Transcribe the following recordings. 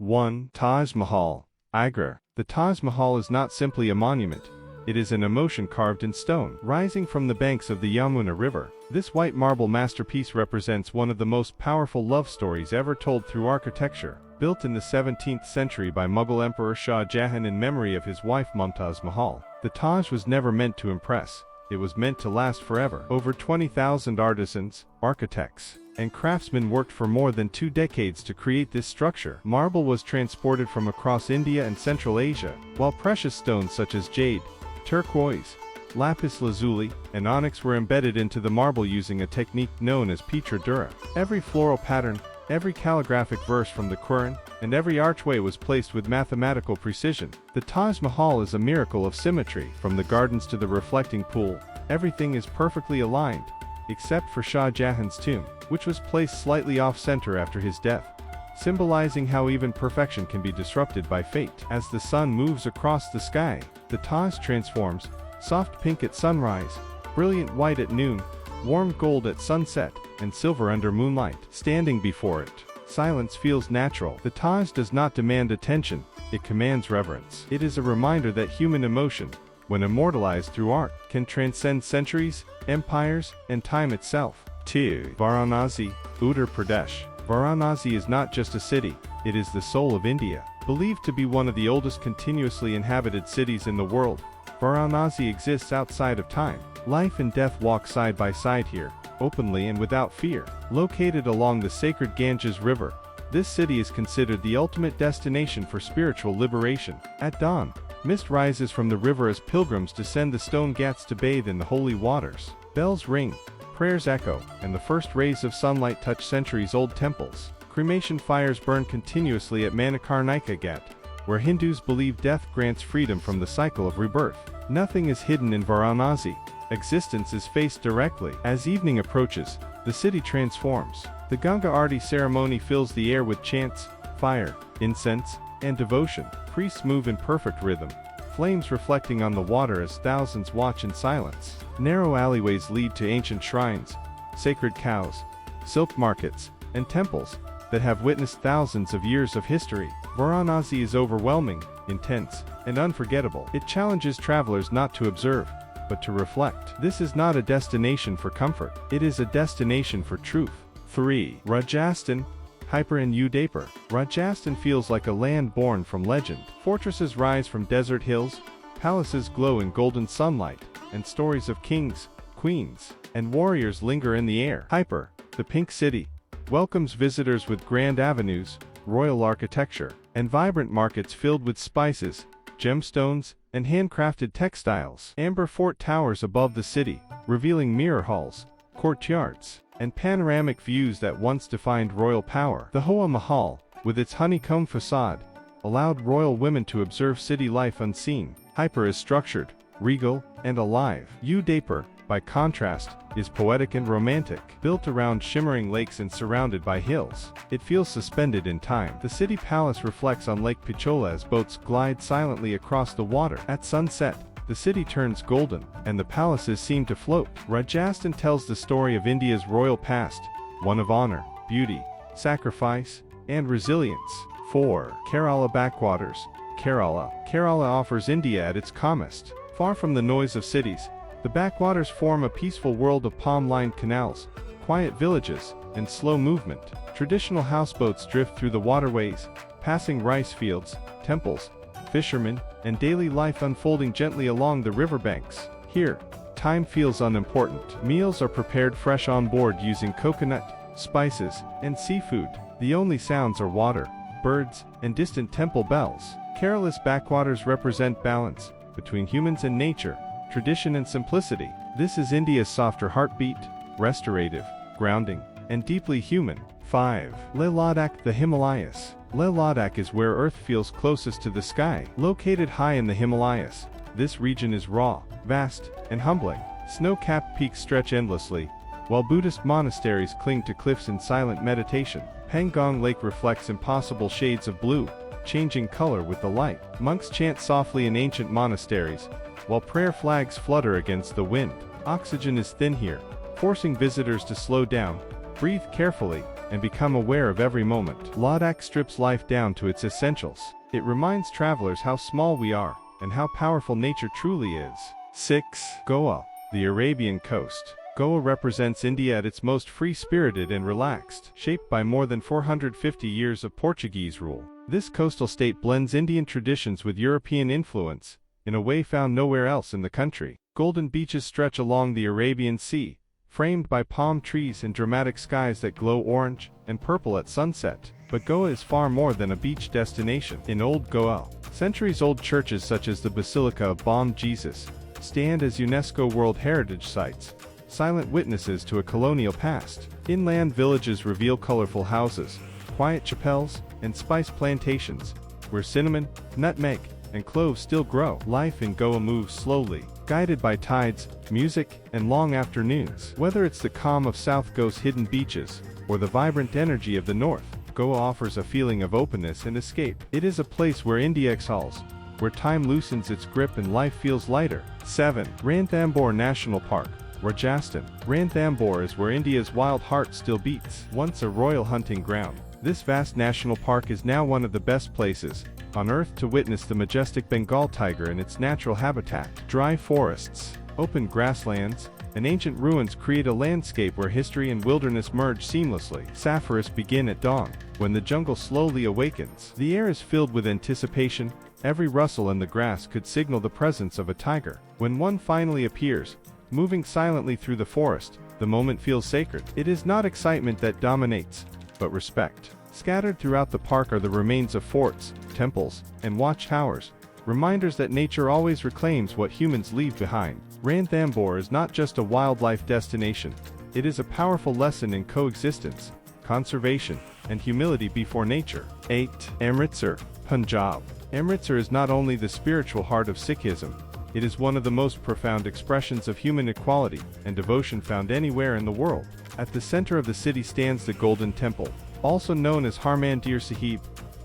1. Taj Mahal, Agra. The Taj Mahal is not simply a monument. It is an emotion carved in stone, rising from the banks of the Yamuna River. This white marble masterpiece represents one of the most powerful love stories ever told through architecture. Built in the 17th century by Mughal Emperor Shah Jahan in memory of his wife Mumtaz Mahal, the Taj was never meant to impress. It was meant to last forever. Over 20,000 artisans, architects, and craftsmen worked for more than 2 decades to create this structure. Marble was transported from across India and Central Asia, while precious stones such as jade, turquoise, lapis lazuli, and onyx were embedded into the marble using a technique known as pietra dura. Every floral pattern, every calligraphic verse from the Quran, and every archway was placed with mathematical precision. The Taj Mahal is a miracle of symmetry. From the gardens to the reflecting pool, everything is perfectly aligned, except for Shah Jahan's tomb, which was placed slightly off-center after his death, symbolizing how even perfection can be disrupted by fate. As the sun moves across the sky, the Taj transforms, soft pink at sunrise, brilliant white at noon, warm gold at sunset, and silver under moonlight. Standing before it, silence feels natural. The Taj does not demand attention, it commands reverence. It is a reminder that human emotion, when immortalized through art, can transcend centuries, empires, and time itself. 2. Varanasi, Uttar Pradesh. Varanasi is not just a city, it is the soul of India. Believed to be one of the oldest continuously inhabited cities in the world, Varanasi exists outside of time. Life and death walk side by side here, openly and without fear. Located along the sacred Ganges River, this city is considered the ultimate destination for spiritual liberation. At dawn, mist rises from the river as pilgrims descend the stone ghats to bathe in the holy waters. Bells ring, prayers echo, and the first rays of sunlight touch centuries-old temples. Cremation fires burn continuously at Manikarnika Ghat, where Hindus believe death grants freedom from the cycle of rebirth. Nothing is hidden in Varanasi. Existence is faced directly. As evening approaches, the city transforms. The Ganga Aarti ceremony fills the air with chants, fire, incense, and devotion. Priests move in perfect rhythm, flames reflecting on the water as thousands watch in silence. Narrow alleyways lead to ancient shrines, sacred cows, silk markets, and temples that have witnessed thousands of years of history. Varanasi is overwhelming, intense, and unforgettable. It challenges travelers not to observe, but to reflect. This is not a destination for comfort, it is a destination for truth. 3. Rajasthan, Hyper and Udaipur. Rajasthan feels like a land born from legend. Fortresses rise from desert hills, palaces glow in golden sunlight, and stories of kings, queens, and warriors linger in the air. Hyper, the Pink City, welcomes visitors with grand avenues, royal architecture, and vibrant markets filled with spices, gemstones, and handcrafted textiles. Amber Fort towers above the city, revealing mirror halls, courtyards, and panoramic views that once defined royal power. The Hoa Mahal, with its honeycomb facade, allowed royal women to observe city life unseen. Hyper is structured, regal, and alive. Udaipur, by contrast, is poetic and romantic. Built around shimmering lakes and surrounded by hills, it feels suspended in time. The city palace reflects on Lake Pichola as boats glide silently across the water. At sunset, the city turns golden, and the palaces seem to float. Rajasthan tells the story of India's royal past, one of honor, beauty, sacrifice, and resilience. 4. Kerala Backwaters, Kerala. Kerala offers India at its calmest. Far from the noise of cities, the backwaters form a peaceful world of palm-lined canals, quiet villages, and slow movement. Traditional houseboats drift through the waterways, passing rice fields, temples, fishermen, and daily life unfolding gently along the riverbanks. Here, time feels unimportant. Meals are prepared fresh on board using coconut, spices, and seafood. The only sounds are water, birds, and distant temple bells. Kerala's backwaters represent balance between humans and nature, tradition and simplicity. This is India's softer heartbeat, restorative, grounding, and deeply human. 5. Leh-Ladakh, the Himalayas. Leh-Ladakh is where Earth feels closest to the sky. Located high in the Himalayas, this region is raw, vast, and humbling. Snow-capped peaks stretch endlessly, while Buddhist monasteries cling to cliffs in silent meditation. Pangong Lake reflects impossible shades of blue, changing color with the light. Monks chant softly in ancient monasteries, while prayer flags flutter against the wind. Oxygen is thin here, forcing visitors to slow down, breathe carefully, and become aware of every moment. Ladakh strips life down to its essentials. It reminds travelers how small we are, and how powerful nature truly is. 6. Goa, the Arabian coast. Goa represents India at its most free-spirited and relaxed, shaped by more than 450 years of Portuguese rule. This coastal state blends Indian traditions with European influence, in a way found nowhere else in the country. Golden beaches stretch along the Arabian Sea, framed by palm trees and dramatic skies that glow orange and purple at sunset. But Goa is far more than a beach destination. In Old Goa, centuries-old churches such as the Basilica of Bom Jesus stand as UNESCO World Heritage Sites, silent witnesses to a colonial past. Inland villages reveal colorful houses, quiet chapels, and spice plantations, where cinnamon, nutmeg, and cloves still grow. Life in Goa moves slowly, guided by tides, music, and long afternoons. Whether it's the calm of South Goa's hidden beaches, or the vibrant energy of the north, Goa offers a feeling of openness and escape. It is a place where India exhales, where time loosens its grip and life feels lighter. 7. Ranthambore National Park, Rajasthan. Ranthambore is where India's wild heart still beats. Once a royal hunting ground, this vast national park is now one of the best places on earth to witness the majestic Bengal tiger in its natural habitat. Dry forests, open grasslands, and ancient ruins create a landscape where history and wilderness merge seamlessly. Safaris begin at dawn, when the jungle slowly awakens. The air is filled with anticipation. Every rustle in the grass could signal the presence of a tiger. When one finally appears, moving silently through the forest, the moment feels sacred. It is not excitement that dominates, but respect. Scattered throughout the park are the remains of forts, temples, and watchtowers, reminders that nature always reclaims what humans leave behind. Ranthambore is not just a wildlife destination, it is a powerful lesson in coexistence, conservation, and humility before nature. 8. Amritsar, Punjab. Amritsar is not only the spiritual heart of Sikhism, it is one of the most profound expressions of human equality and devotion found anywhere in the world. At the center of the city stands the Golden Temple, also known as Harmandir Sahib,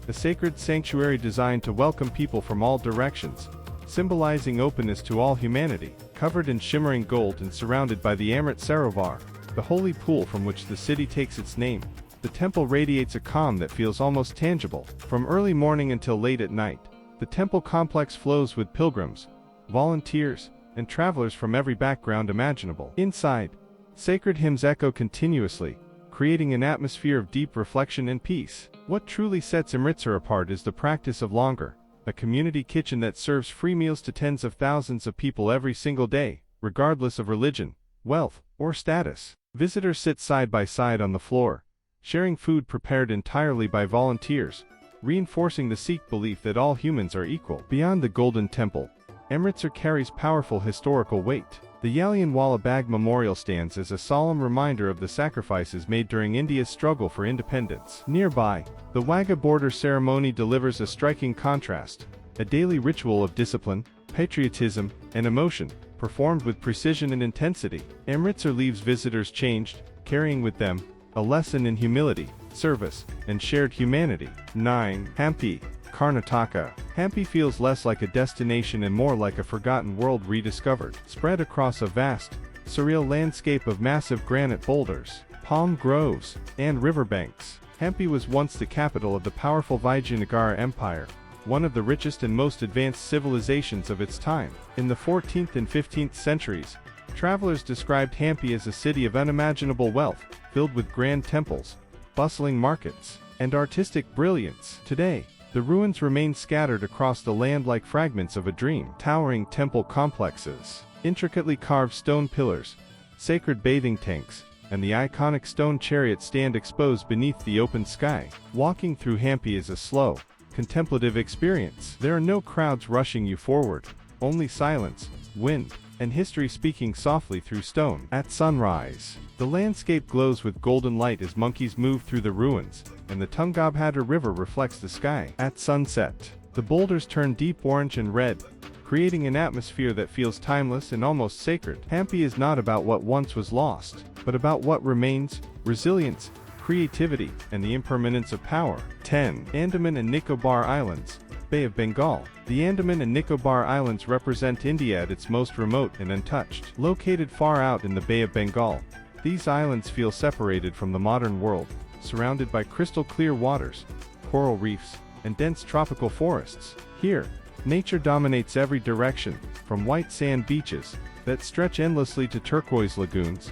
a sacred sanctuary designed to welcome people from all directions, symbolizing openness to all humanity. Covered in shimmering gold and surrounded by the Amrit Sarovar, the holy pool from which the city takes its name, the temple radiates a calm that feels almost tangible. From early morning until late at night, the temple complex flows with pilgrims, volunteers, and travelers from every background imaginable. Inside, sacred hymns echo continuously, creating an atmosphere of deep reflection and peace. What truly sets Amritsar apart is the practice of langar, a community kitchen that serves free meals to tens of thousands of people every single day, regardless of religion, wealth, or status. Visitors sit side by side on the floor, sharing food prepared entirely by volunteers, reinforcing the Sikh belief that all humans are equal. Beyond the Golden Temple, Amritsar carries powerful historical weight. The Jallianwala Bagh Memorial stands as a solemn reminder of the sacrifices made during India's struggle for independence. Nearby, the Wagah border ceremony delivers a striking contrast, a daily ritual of discipline, patriotism, and emotion, performed with precision and intensity. Amritsar leaves visitors changed, carrying with them a lesson in humility, service, and shared humanity. 9. Hampi, Karnataka. Hampi feels less like a destination and more like a forgotten world rediscovered. Spread across a vast, surreal landscape of massive granite boulders, palm groves, and riverbanks, Hampi was once the capital of the powerful Vijayanagara Empire, one of the richest and most advanced civilizations of its time. In the 14th and 15th centuries, travelers described Hampi as a city of unimaginable wealth, filled with grand temples, bustling markets, and artistic brilliance. Today, the ruins remain scattered across the land like fragments of a dream. Towering temple complexes, intricately carved stone pillars, sacred bathing tanks, and the iconic stone chariot stand exposed beneath the open sky. Walking through Hampi is a slow, contemplative experience. There are no crowds rushing you forward, only silence, wind, and history speaking softly through stone. At sunrise, the landscape glows with golden light as monkeys move through the ruins, and the Tungabhadra River reflects the sky. At sunset, the boulders turn deep orange and red, creating an atmosphere that feels timeless and almost sacred. Hampi is not about what once was lost, but about what remains: resilience, creativity, and the impermanence of power. 10. Andaman and Nicobar Islands, Bay of Bengal. The Andaman and Nicobar Islands represent India at its most remote and untouched. Located far out in the Bay of Bengal, these islands feel separated from the modern world, surrounded by crystal-clear waters, coral reefs, and dense tropical forests. Here, nature dominates every direction, from white sand beaches that stretch endlessly to turquoise lagoons,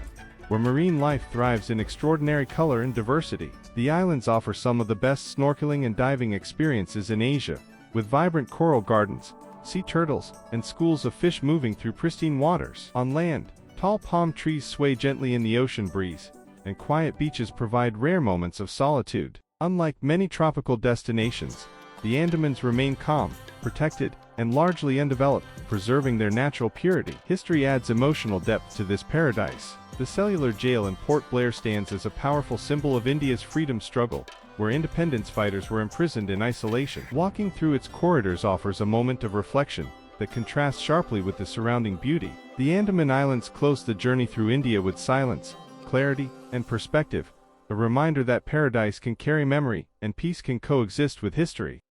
where marine life thrives in extraordinary color and diversity. The islands offer some of the best snorkeling and diving experiences in Asia, with vibrant coral gardens, sea turtles, and schools of fish moving through pristine waters. On land, tall palm trees sway gently in the ocean breeze, and quiet beaches provide rare moments of solitude. Unlike many tropical destinations, the Andamans remain calm, protected, and largely undeveloped, preserving their natural purity. History adds emotional depth to this paradise. The cellular jail in Port Blair stands as a powerful symbol of India's freedom struggle, where independence fighters were imprisoned in isolation. Walking through its corridors offers a moment of reflection that contrasts sharply with the surrounding beauty. The Andaman Islands close the journey through India with silence, clarity, and perspective, a reminder that paradise can carry memory, and peace can coexist with history.